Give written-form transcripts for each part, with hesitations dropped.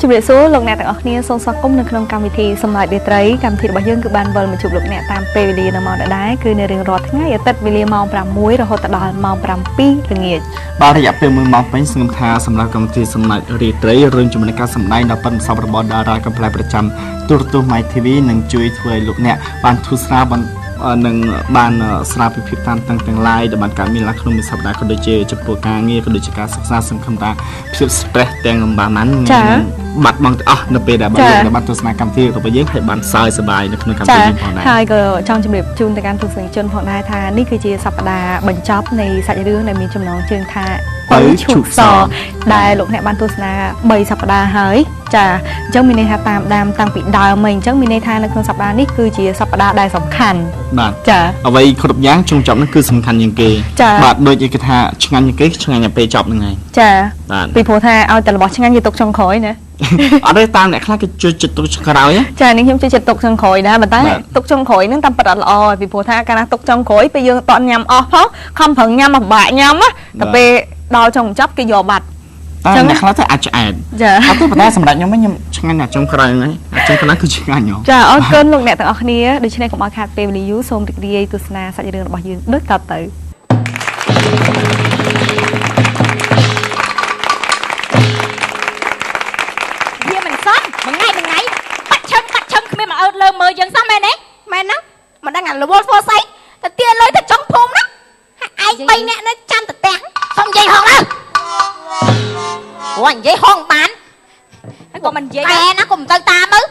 ជំរាបសួរលោកអ្នកទាំងអស់គ្នាសូមស្វាគមន៍នៅក្នុងកម្មវិធីសម្រាប់រាត្រីកម្មវិធីរបស់យើងគឺបានវិលមកជួបលោកអ្នកតាមពេលវេលានៅម៉ោងដដែលគឺនៅរៀងរាល់ថ្ងៃអាទិត្យវេលាម៉ោង 6 រហូតដល់ម៉ោង 7 ល្ងាចបាទរយៈពេល1ម៉ោងពេញសង្ឃឹមថាសម្រាប់កម្មវិធីសម្រាប់រាត្រីរឿងជាមួយនឹងការសម្ដែងដល់ប៉ុនសម្រាប់របស់តារាកំប្លែប្រចាំទូរទស្សន៍ My TV នឹងជួយធ្វើឲ្យលោកអ្នកបានធូរស្រាលនឹងបានស្រាវពីភាពតានតឹងទាំងឡាយដែលបានកើតមានឡើងក្នុងមួយសប្តាហ៍ក៏ដូចជាចំពោះការងារក៏ដូចជាការសិក្សាសង្ឃឹមថាភាព stress ទាំងបានបាត់បង់ទាំងអស់នៅពេលដែលបានទស្សនាកម្មវិធីរបស់យើងហើយបានសើចសប្បាយនៅក្នុងកម្មវិធីផងដែរហើយក៏ចង់ជម្រាបជូនទៅកាន់ទស្សនិកជនផងដែរថានេះគឺជាសប្តាហ៍បញ្ចប់នៃសាច់រឿងដែលមានចំណងជើងថាបើឈូកសដែលលោកអ្នកបានទស្សនា3សប្តាហ៍ហើយចាអញ្ចឹងមានន័យថាតាមដានតាំងពីដើមមកអញ្ចឹងមានន័យថានៅក្នុងសប្តាហ៍នេះគឺជាសប្តាហ៍ដែលសំខាន់បាទចាអ្វីគ្រប់យ៉ាងចុងចប់នោះគឺសំខាន់ជាងគេបាទដូចគេថាឆ្ងាញ់ជាងគេឆ្ងាញ់តែពេលចប់ហ្នឹងហើយចាពីព្រោះថាឲ្យតែរបស់ឆ្ងាញ់គេទុកចុងក្រោយណាអត់ទេតាមអ្នកខ្លះគេជួយចិត្តទុកចុងក្រោយចានេះខ្ញុំជួយចិត្តទុកចុងក្រោយដែរប៉ុន្តែទុកចុងក្រោយហ្នឹងតាមពិតអត់ល្អពីព្រោះថាកាលណាទុកចុងក្រោយពេលយើងអត់ញ៉ាំអស់ផងខំប្រឹងញ៉ាំមកបាក់ញ៉ាំតែពេលដល់ចុងចប់គេយកបាត់តែអ្នកខ្លះទៅអាចឆ្អែតអត់ទេប៉ុន្តែសម្រាប់ខ្ញុំខ្ញុំឆ្ងាញ់តែចុងក្រោយហ្នឹងហើយចុងក្រោយគឺឆ្ងាញ់ហ៎ចាអរគុណលោកអ្នកទាំងអស់គ្នាដូច្នេះកុំឲ្យខាតពេលវេលាយូរសូមរីករាយទស្សនាសាច់រឿងរបស់យើងដូចតទៅវាមិនសោះមួយថ្ងៃបាត់ឈឹងគ្មានមកអើតលើមើលយើងសោះមែនទេមែនណាមិនដឹងអាលវលធ្វើស្អីទៅទាលុយទៅចុងភូមិណាឯង3នាក់នៅចាំតតាំងសុំនិយាយហងណាអូនិយាយហងបានហើយក៏មិននិយាយដែរណាកុំទៅតាមទៅ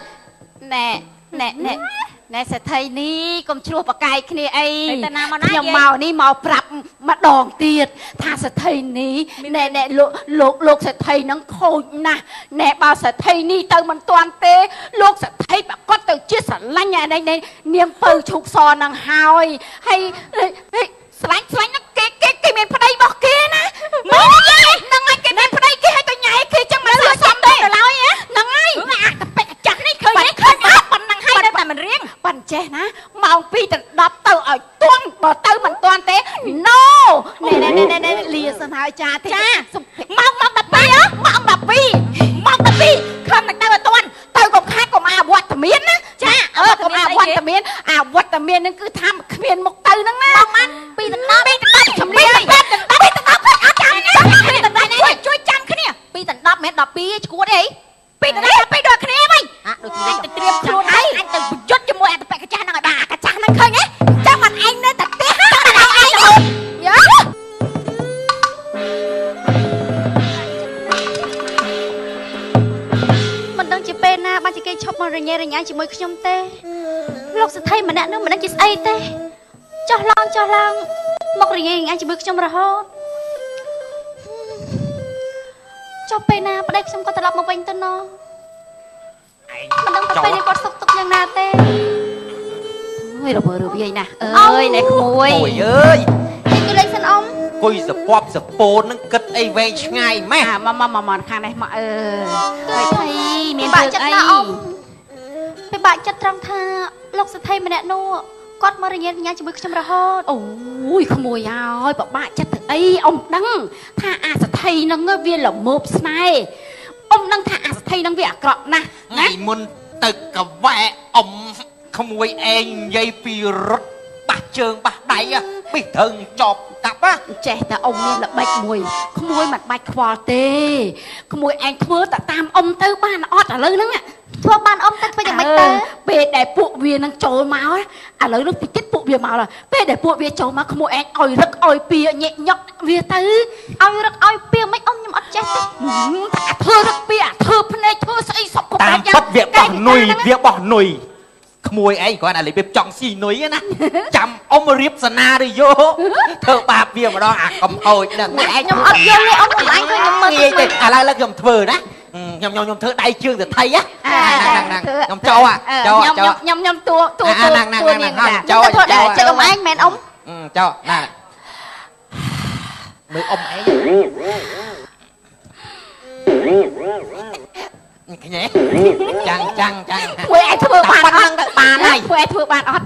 ណែសេដ្ឋីនេះកុំឆ្លោះប្រកែកគ្នាអីខ្ញុំមកនេះមកប្រាប់ម្ដងទៀតថាសេដ្ឋីនេះណែលោកសេដ្ឋីហ្នឹងខូចណាស់ណែបើសេដ្ឋីនេះទៅមិនទាន់ទេលោកសេដ្ឋីប្រកាសទៅជាស្រឡាញ់នាងពៅឈូកសហ្នឹងហើយស្រឡាញ់ហ្នឹងគេមានប្តីរបស់គេណាមើលហ្នឹងហើយគេមានប្តីគេឲ្យទៅញ៉ែគេចឹងមិនសួរសំទេឡើយហ្នឹងហើយអាតពេកចាស់នេះឃើញអត់ប៉ុណ្ណឹងហើយតែមិនរៀងប៉ុន្តែចេះណាម៉ោង2ដល់10ទៅឲ្យទាន់បើទៅមិនទាន់ទេ no ណែលាសិនហើយចាទេម៉ោង12ម៉ោង12ខំនឹងទៅឲ្យទាន់ទៅកុំខាតកុំអាវត្តមានណាចាកុំអាវត្តមានហ្នឹងគឺថាគ្មានមុខទៅហ្នឹងណាម៉ោង2ដល់10ជំរាប2ដល់10អត់ចាំជួយចាំគ្នា2ដល់10មិន12ទេឈួតអី2ដល់10ដូចគ្នាវិញដូចគ្នាទៅត្រៀមខ្លួនហើយអញទៅប្រយុទ្ធជាមួយអត្តបកចាស់ហ្នឹងឲ្យបាទកចាស់ហ្នឹងឃើញទេចាំមិនឯងនៅតែផ្ទះចាំមិនឯងយោមិនដឹងជាពេលណាបានជាគេឈប់មករញ៉េរញ៉ៃជាមួយខ្ញុំទេលោកសេដ្ឋីម្នាក់នោះមិនដឹងជាស្អីទេចុះឡើងមករញ៉េរញ៉ៃជាមួយខ្ញុំរហូតចុះពេលណាប្តីខ្ញុំក៏ត្រឡប់មកវិញទៅណោះមិនដឹងទៅពេលនេះគាត់សុខទុក្ខយ៉ាងណាទេអើយរវើរវាយណាអើយណែក្មួយអើយគេលេងសិនអ៊ំគួយសពសពោននឹងគិតអីវែងឆ្ងាយម៉ែមកខាងនេះមកហើយថៃមានរឿងអីពេលបាក់ចិត្តត្រង់ថាលោកសេដ្ឋីម្នាក់នោះគាត់មករញ៉េរញ៉ាំជាមួយខ្ញុំរហូតអូយក្មួយហើយពិបាកចិត្តទៅអីអ៊ំដឹងថាអាសេដ្ឋីហ្នឹងវាល្មមស្នេហ៍អ៊ំដឹងថាអាសេដ្ឋីហ្នឹងវាអាក្រក់ណាស់ថ្ងៃមុនទៅកវ៉ែអ៊ំក្មួយឯងនិយាយពីរត់បាស់ជើងបាស់ដៃពីត្រឹងចប់តាប់ចេះតែអ៊ំមានល្បិចមួយក្មួយមិនបាច់ខ្វល់ទេក្មួយឯងធ្វើតែតាមអ៊ំទៅបានអត់ឥឡូវហ្នឹងធ្វើបានអ៊ំទៅធ្វើយ៉ាងម៉េចទៅពេលដែលពួកវានឹងចូលមកឥឡូវនេះតិចពួកវាមកហើយពេលដែលពួកវាចូលមកក្មួយឯងឲ្យរឹកឲ្យពីញែកញក់វាទៅឲ្យរឹកឲ្យពីមិនអ៊ំខ្ញុំអត់ចេះទេធ្វើរឹកពីធ្វើភ្នែកធ្វើស្អីសពគ្រប់យ៉ាងតាមពិតវាបោះនុយក្មួយឯងគាត់អាលេបចង់ស៊ីនុយណាចាំអ៊ំរៀបសណាទៅយកធ្វើបាបវាម្ដងអាកំហូចហ្នឹងឯងខ្ញុំអត់យល់ទេអ៊ំខ្លាញ់ខ្ញុំមើលទេឥឡូវខ្ញុំធ្វើណាខ្ញុំធ្វើដៃជើងទៅថៃខ្ញុំចូលខ្ញុំតួនាងចូលចិត្តអ៊ំឯងមែនអ៊ំចូលណាមើលអ៊ំឯងគ្នាចាំ ធ្វើឯងធ្វើបានអត់បានហើយធ្វើឯងធ្វើបានអត់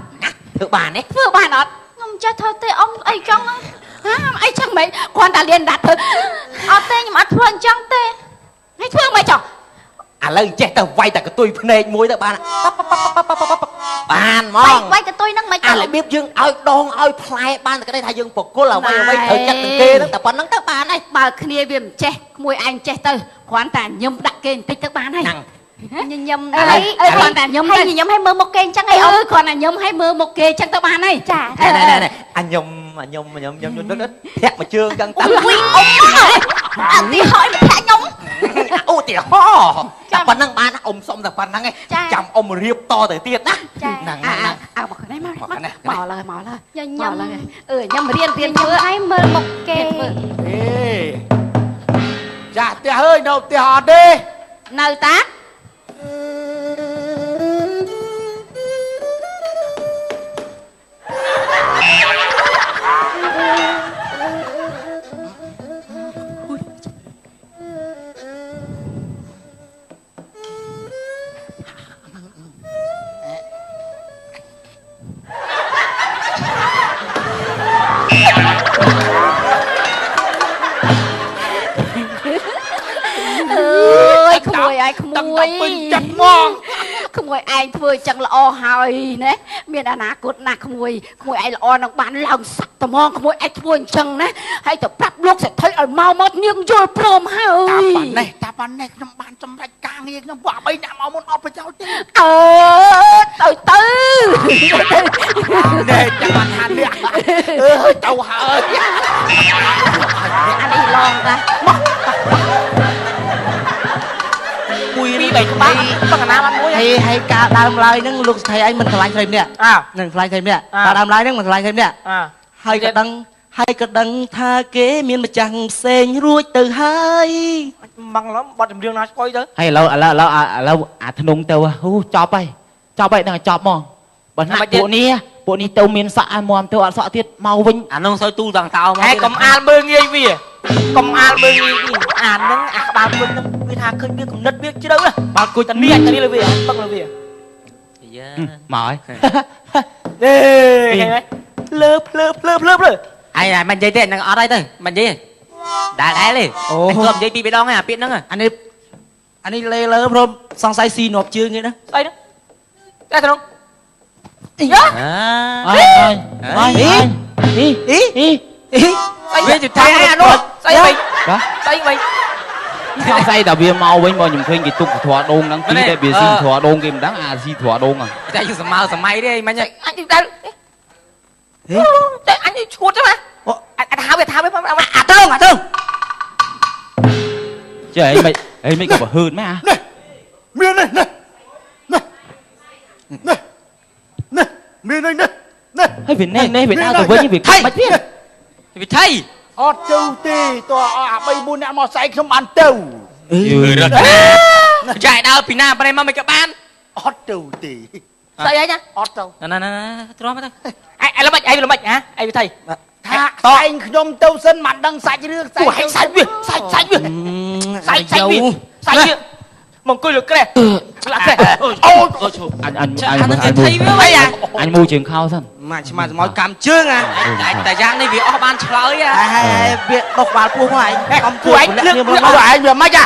ធ្វើបានទេធ្វើបានអត់ខ្ញុំចេះធ្វើទេអ៊ំអីចឹងអីចឹងមិនគ្រាន់តែលៀនដាត់ធ្វើអត់ទេខ្ញុំអត់ធ្វើអញ្ចឹងទេហើយធ្វើមិនចុះ ឥឡូវចេះទៅវាយតែកតុយភ្នែកមួយទៅបានបានហ្មង វាយកតុយហ្នឹងមិន អារបៀបយើងឲ្យដងឲ្យផ្លែបានតែគេថាយើងបកគលអ្វីអ្វីត្រូវចាត់ទាំងគេហ្នឹងតែប៉ុណ្្នឹងទៅបានហើយ បើគ្នាវាមិនចេះក្មួយឯងចេះទៅគ្រាន់តែញឹមដាក់គេបន្តិចទៅបានហើយ ញញឹមអីគ្រាន់តែញញឹមឲ្យញញឹមឲ្យមើលមុខគេអញ្ចឹងអីអូ គ្រាន់តែញឹមឲ្យមើលមុខគេអញ្ចឹងទៅបានហើយចា ណែអញញុំធាក់មួយជើងអញ្ចឹងទៅ វិញអ៊ំអត់ទីហើយមកធាក់ខ្ញុំ អូទាហោតែប៉ុណ្្នឹងបានអ៊ំសុំតែប៉ុណ្្នឹងឯងចាំអ៊ំរៀបតទៅទៀតណាហ្នឹង អើមកនេះមកលើ ញញឹម ញឹមរៀន ញញឹមឲ្យមើលមុខគេ ចាស់ផ្ទះអើយនៅផ្ទះអត់ទេ នៅតា ក្មួយឯងក្មួយពេញចិត្តហ្មងក្មួយឯងធ្វើចឹងល្អហើយណាមានអនាគតណាស់ក្មួយឯងល្អនឹងបានឡើងស័ក្តិហ្មងក្មួយឯងធ្វើអញ្ចឹងណាហើយទៅប្រាប់លោកសេដ្ឋីឲ្យមកនាងយល់ព្រមហើយតាប៉ានេះខ្ញុំបានសម្រេចការងារខ្ញុំពួកអ្វីអ្នកមកមុនអត់ប្រយោជន៍ទេ ទៅ នេះចាំបានថានេះទៅហើយ អានេះឡងតាមក មួយនេះបីក្បាលបង្កណាបានមួយហើយការដើមឡើយហ្នឹងលោកស្ថៃឯងមិនឆ្លាញ់ស្រីម្នាក់នឹងឆ្លាញ់ស្រីម្នាក់ការដើមឡើយហ្នឹងមិនឆ្លាញ់ស្រីម្នាក់ហើយក៏ដឹងថាគេមានម្ចាស់ផ្សេងរួចទៅហើយបងឡំបត់ចម្រៀងណាស្គយទៅហើយឥឡូវអាធ្នងទៅហូចប់ហើយហ្នឹងចប់ហ្មងបើណាពួកនេះទៅមានសក់ឲ្យមមទៅអត់សក់ទៀតមកវិញអានោះសើទូទាំងតោមកហើយកុំអាលមើលងាយវាកុំអាលមើលងាយអាហ្នឹងអាក្បាលគុណហ្នឹងវាថាឃើញវាកំណត់វាជ្រៅបើគួយតានេះលើវាពឹងលើវាយ៉ាមកហើយអេលើអាយមិននិយាយទេហ្នឹងអត់ហើយទៅមិននិយាយដែរទេអូខ្ញុំនិយាយពីរដងហើយអាពាក្យហ្នឹងអានេះលេលើព្រមសង្ស័យស៊ីនប់ជើងគេណាស្អីហ្នឹងតែត្រង់យ៉ាវាជិះតែអានោះស្អីវិញសង្ស័យតែវាមកវិញមកខ្ញុំឃើញគេទុកធွာដងហ្នឹងពីតែវាស៊ីធွာដងគេមិនដឹងអាស៊ីធွာដងហ្នឹងតែយើងសម័យទេមិញអញទៅតែអញឈួតទៅណាអត់ថាវាអាទៅចេះអីមិនក៏បើហឺនម៉ែអាមាននេះមាននេះហើយវានេះវាដើរទៅវិញវាខ្មិចទៀតវាថៃអត់ទៅទេតើឲ្យអា3 4អ្នកមកស្អែកខ្ញុំបានទៅរត់ចាយដើរពីណាប្រេមកមិនក៏បានអត់ទៅទេស្អីហើយណាអត់ទៅណាទ្រាំទៅឯល្មិចហ៎ឯវាថៃថាឯងខ្ញុំទៅសិនមិនដឹងសាច់រឿងសាច់វាមកអង្គុយលើក្រែឆ្លាក់ក្រែអូអញថៃវាអីអញមូជើងខោសិនមកឆ្មាស្មោចកម្មជើងតែយ៉ាងនេះវាអស់បានឆ្លើយវាដុសក្បាលពោះមកឯងកំពួយលើកមកឯងវាមិនហ៎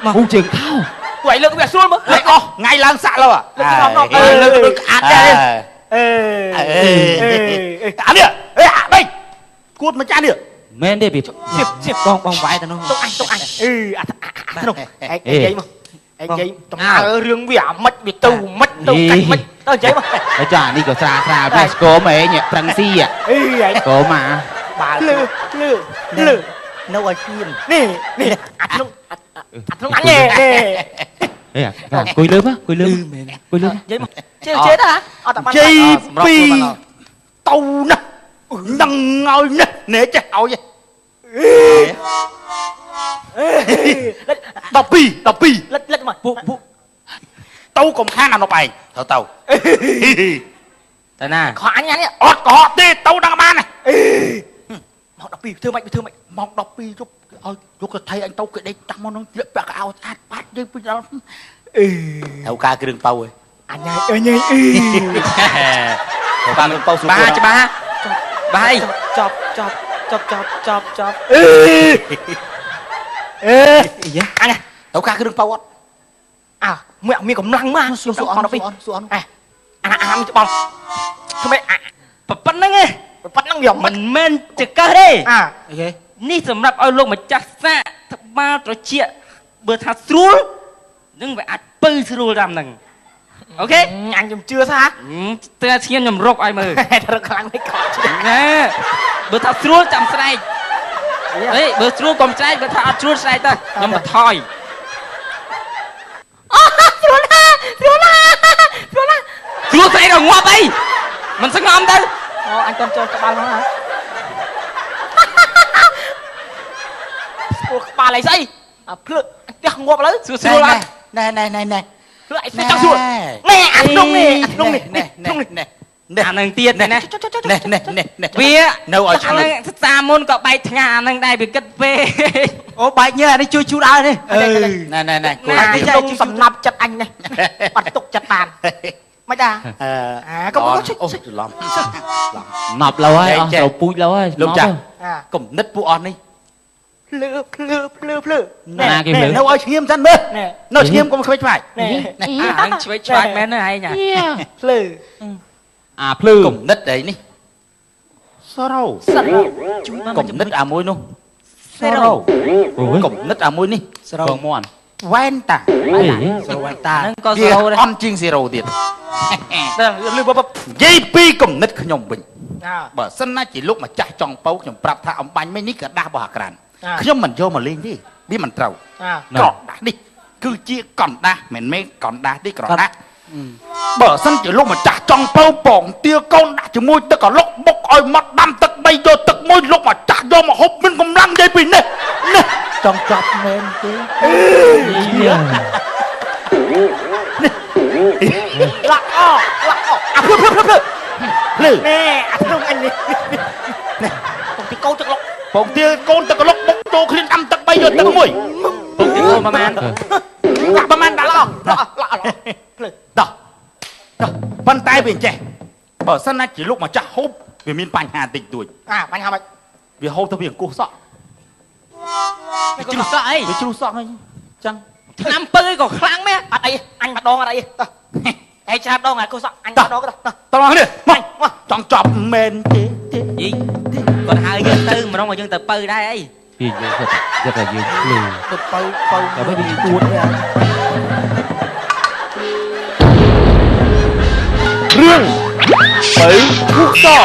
មកមូជើងខោពួកឯងលើកវាស្រួលមើលអស់ថ្ងៃឡើងសាក់លោលើកក្អាត់ដែរអានេះអាបីគួតម្ចាស់នេះមែនទេវាជិបបងវាយទៅនោះទុកអញអានោះឯងនិយាយមកឯងនិយាយតំណើរឿងវាអាម៉េចវាទៅម៉េចទៅកាច់ម៉េចទៅនិយាយមកតែចានេះក៏ស្រាវាស្គមឯងប្រឹងស៊ីឯងស្គមមកបើលឺនៅឲ្យឈៀននេះអាធ្នោះអញអង្គុយលើនិយាយមកជេតាអត់តែបានជ័យពីទៅណាដឹងឲ្យនេះចេះឲ្យ12លិចមកពួកទៅកុំខានអានោះឯងទៅតែណាខអញនេះអត់កុហកទេទៅដល់បានម៉ោង12ធ្វើម៉េចម៉ោង12យប់ឲ្យយកទៅថៃអញទៅគេដេកតាមមកនឹងពាក់កៅអៅស្អាតបាត់យើងពីដល់ទៅការគ្រឿងប៉ៅអញអើយបានគ្រឿងប៉ៅស្រួលច្បាស់បាយចប់អញទៅការគ្រឿងប៉ៅអត់ มีกำลังมากสู้ๆเอาพี่จะบอกทำไมปันนั่งไงปันนั่งหย่อมมันเม่นจะกล้าได้โอเคนี่สำหรับเอาลงมาจัดซะมาตัวเชี่ยเบอร์ทัดสู้นึงไปอัดปืนสู้ดำหนึ่งโอเคอันยมเชื่อซะเตือนเชียนยมรกไอ้มือเธอครั้งไม่ก่อนเนี่ยเบอร์ทัดสู้จำใส่เฮ้ยเบอร์สู้กลมใจเบอร์ทัดสู้ใส่ตั้งยมมาถอยสู้ใส่เรางัวไปมันสงอมตั้งanh con chơi cho ba nó hả? Ba lại dây, plư, tiếc ngộp lấy, xưa lại. Này, plư lại cho xưa. Nè, ăn đông nè, ăn nâng tiền này. Bia, nấu ở chỗ này. Sa môn cọ bay thằng nâng đây bị cất về. Ô bay như là đi chui chú đá đi. Này, đi đông sầm nạp chặt anh này, bắt tục chặt bàn. Mấy ta? Có lắm. Nạp lâu ấy, đầu pui lâu ấy. Lúc chả, cùng nứt bu on đi. Plư. Nè, nấu ơi chiêm dân mơ. Nấu chiêm cũng không phải. Nè, anh phải mến này nhỉ. Plư. Plư. Cùng nứt đấy ní. Sao đâu? Cùng nứt môi nô. Sao đâu? Cùng nứt môi ní. Sao đâu? Quen ta. Kia on chinh zero tiền. Dây pi cùng nứt nhom bình. Bởi sân na chỉ lúc mà chạy trong bấu nhom prap tha ông bánh mấy ní cả đa bỏ cản. Nhom mình vô mà lên đi, biết mình trầu. Còn đá đi, cứ chia còn đá, mình mấy còn đá đi còn đá. Bởi sân chỉ lúc mà chạy trong bấu bỏng tia con đã chỉ môi tất cả lúc bốc oi mắt đâm tật bay vô tật môi lúc mà chạy vô mà hút mình cùng lăng dây pi nè. Trong chọc men chứ. Lạc plư. Nè, không anh nè. Bông tí câu chắc lọc. Bông tí câu chắc lọc bốc trô khi âm tắc bay vô tắc mùi. Bông tí câu bà man. Bà man đã lọc. Đó. Phân tay biển trẻ. Bởi sân này chỉ lúc mà chắc hốp. Vì mình bánh hà tịch tuổi. Bánh hà bạch. Vì hốp thơ biển cô sọ. Vì chú sọ ấy. Vì chú sọ ấy. Chăng. Năm bơi có kháng mẹ. Anh bắt đong ở đây. Ê cha đong à cô sọ. Anh bắt đong ở đây. Tao nói đi. Chọn chọp mền. Gì? Còn hai cái tư mà đông mà dân tập bơi đây ấy. Thì rất là nhiều plư. Tập bơi. Rồi mới bị cuốn ra. Rương Bấy Thuốc Sọ